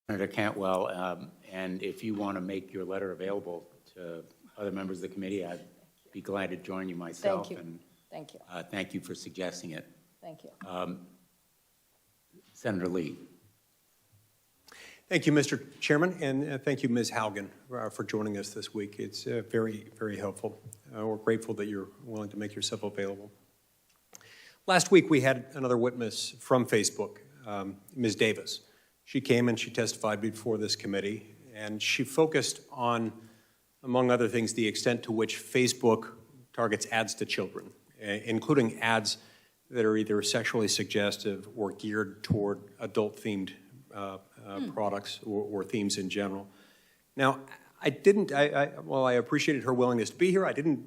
Senator Cantwell, and if you want to make your letter available to other members of the committee, I'd be glad to join you myself. Thank you. And Thank you. thank you for suggesting it. Thank you. Senator Lee. Thank you, Mr. Chairman, and thank you, Ms. Haugen, for joining us this week. It's very, very helpful. We're grateful that you're willing to make yourself available. Last week, we had another witness from Facebook, Ms. Davis. She came and she testified before this committee, and she focused on, among other things, the extent to which Facebook targets ads to children, including ads that are either sexually suggestive or geared toward adult-themed products or themes in general. Now, while I appreciated her willingness to be here, I didn't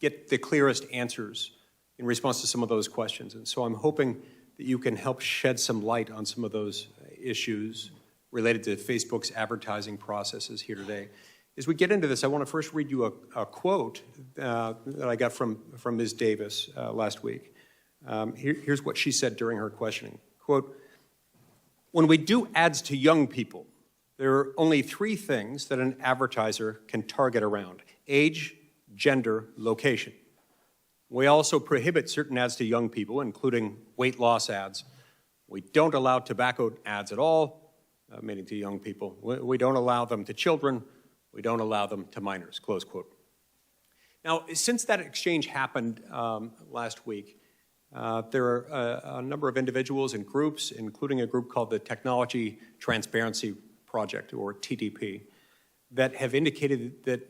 get the clearest answers in response to some of those questions. And so I'm hoping that you can help shed some light on some of those issues related to Facebook's advertising processes here today. As we get into this, I want to first read you a quote that I got from Ms. Davis last week. Here's what she said during her questioning. Quote, "When we do ads to young people, there are only 3 things that an advertiser can target around: age, gender, location. We also prohibit certain ads to young people, including weight loss ads. We don't allow tobacco ads at all, meaning to young people. We don't allow them to children. We don't allow them to minors," close quote. Now, since that exchange happened last week, there are a number of individuals and groups, including a group called the Technology Transparency Project, or TTP, that have indicated that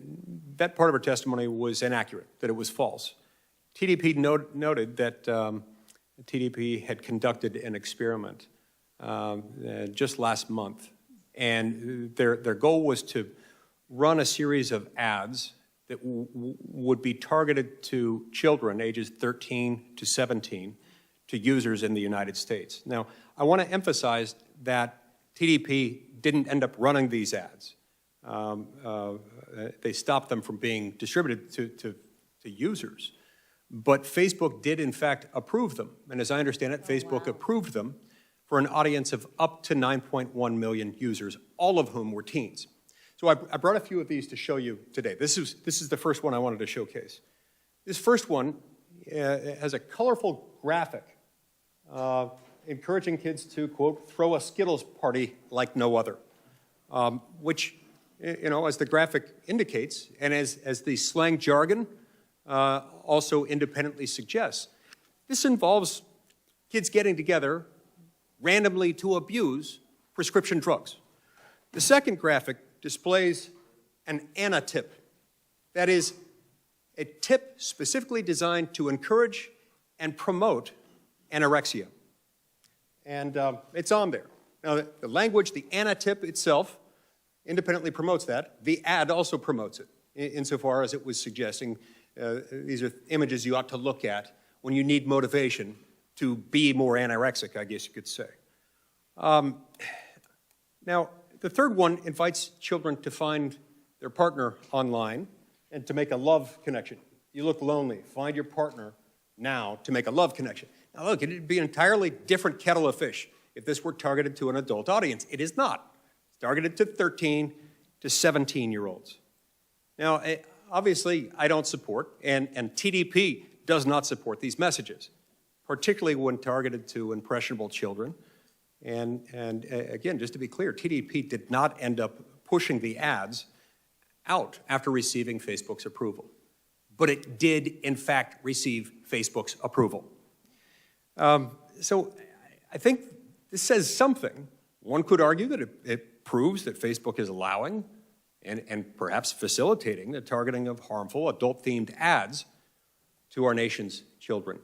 that part of her testimony was inaccurate, that it was false. TTP noted that TTP had conducted an experiment just last month, and their goal was to run a series of ads that would be targeted to children ages 13 to 17 to users in the United States. Now, I want to emphasize that TTP didn't end up running these ads. They stopped them from being distributed to users. But Facebook did, in fact, approve them. And as I understand it, Facebook approved them for an audience of up to 9.1 million users, all of whom were teens. So I brought a few of these to show you today. This is the first one I wanted to showcase. This first one has a colorful graphic encouraging kids to, quote, "throw a Skittles party like no other," which, you know, as the graphic indicates, and as the slang jargon also independently suggests, this involves kids getting together randomly to abuse prescription drugs. The second graphic displays an anatip. That is, a tip specifically designed to encourage and promote anorexia. And it's on there. Now, the language, the anatip itself, independently promotes that. The ad also promotes it, insofar as it was suggesting these are images you ought to look at when you need motivation to be more anorexic, I guess you could say. Now, the third one invites children to find their partner online and to make a love connection. You look lonely, find your partner now to make a love connection. Now look, it'd be an entirely different kettle of fish if this were targeted to an adult audience. It is not. It's targeted to 13 to 17-year-olds. Now, obviously, I don't support, and TDP does not support these messages, particularly when targeted to impressionable children. And again, just to be clear, TDP did not end up pushing the ads out after receiving Facebook's approval. But it did, in fact, receive Facebook's approval. So I think this says something. One could argue that it proves that Facebook is allowing and perhaps facilitating the targeting of harmful adult-themed ads to our nation's children.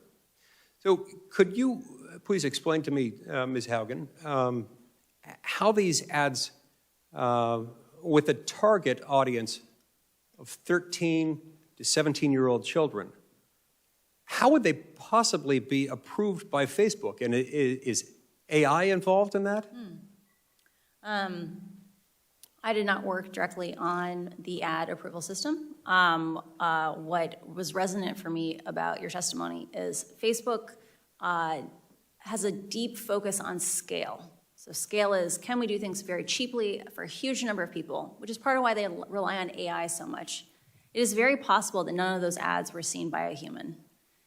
So could you please explain to me, Ms. Haugen, how these ads with a target audience of 13 to 17-year-old children, how would they possibly be approved by Facebook? And is AI involved in that? I did not work directly on the ad approval system. What was resonant for me about your testimony is Facebook has a deep focus on scale. So scale is, can we do things very cheaply for a huge number of people, which is part of why they rely on AI so much. It is very possible that none of those ads were seen by a human.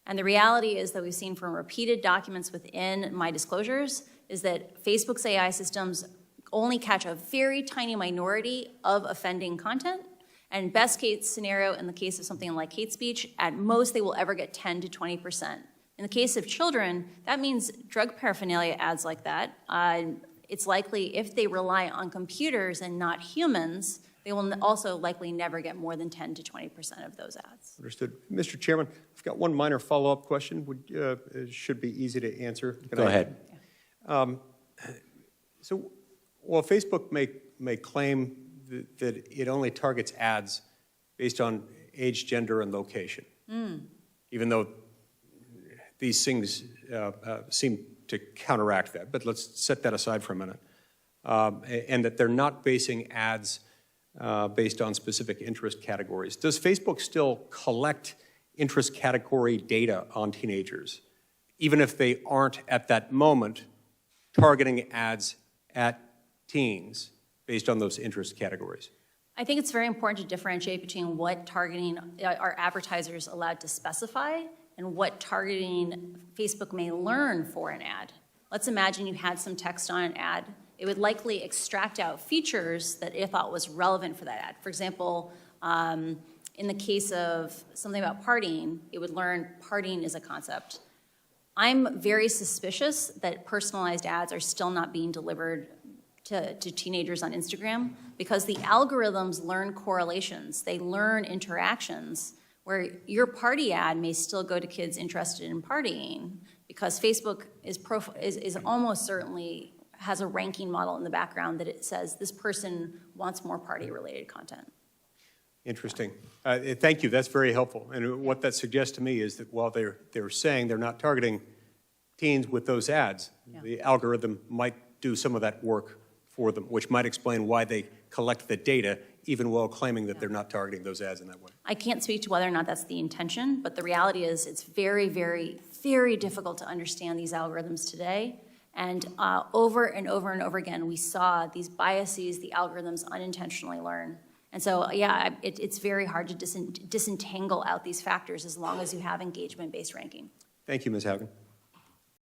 And the reality is that we've seen from repeated documents within my disclosures is that Facebook's AI systems only catch a very tiny minority of offending content. And best case scenario, in the case of something like hate speech, at most they will ever get 10 to 20%. In the case of children, that means drug paraphernalia ads like that. It's likely if they rely on computers and not humans, they will also likely never get more than 10 to 20% of those ads. Understood. Mr. Chairman, I've got one minor follow-up question. It should be easy to answer. Go ahead. So while Facebook may claim that it only targets ads based on age, gender, and location, even though these things seem to counteract that, but let's set that aside for a minute, and that they're not basing ads based on specific interest categories. Does Facebook still collect interest category data on teenagers, even if they aren't at that moment targeting ads at teens based on those interest categories? I think it's very important to differentiate between what targeting are advertisers allowed to specify and what targeting Facebook may learn for an ad. Let's imagine you had some text on an ad. It would likely extract out features that it thought was relevant for that ad. For example, in the case of something about partying, it would learn partying is a concept. I'm very suspicious that personalized ads are still not being delivered to teenagers on Instagram because the algorithms learn correlations. They learn interactions where your party ad may still go to kids interested in partying because Facebook is almost certainly has a ranking model in the background that it says this person wants more party-related content. Interesting. Thank you. That's very helpful. And what that suggests to me is that while they're saying they're not targeting teens with those ads, the algorithm might do some of that work for them, which might explain why they collect the data, even while claiming that they're not targeting those ads in that way. I can't speak to whether or not that's the intention, but the reality is it's very, very, very difficult to understand these algorithms today. And over and over and over again, we saw these biases the algorithms unintentionally learn. And so, yeah, it's very hard to disentangle out these factors as long as you have engagement-based ranking. Thank you, Ms. Haugen.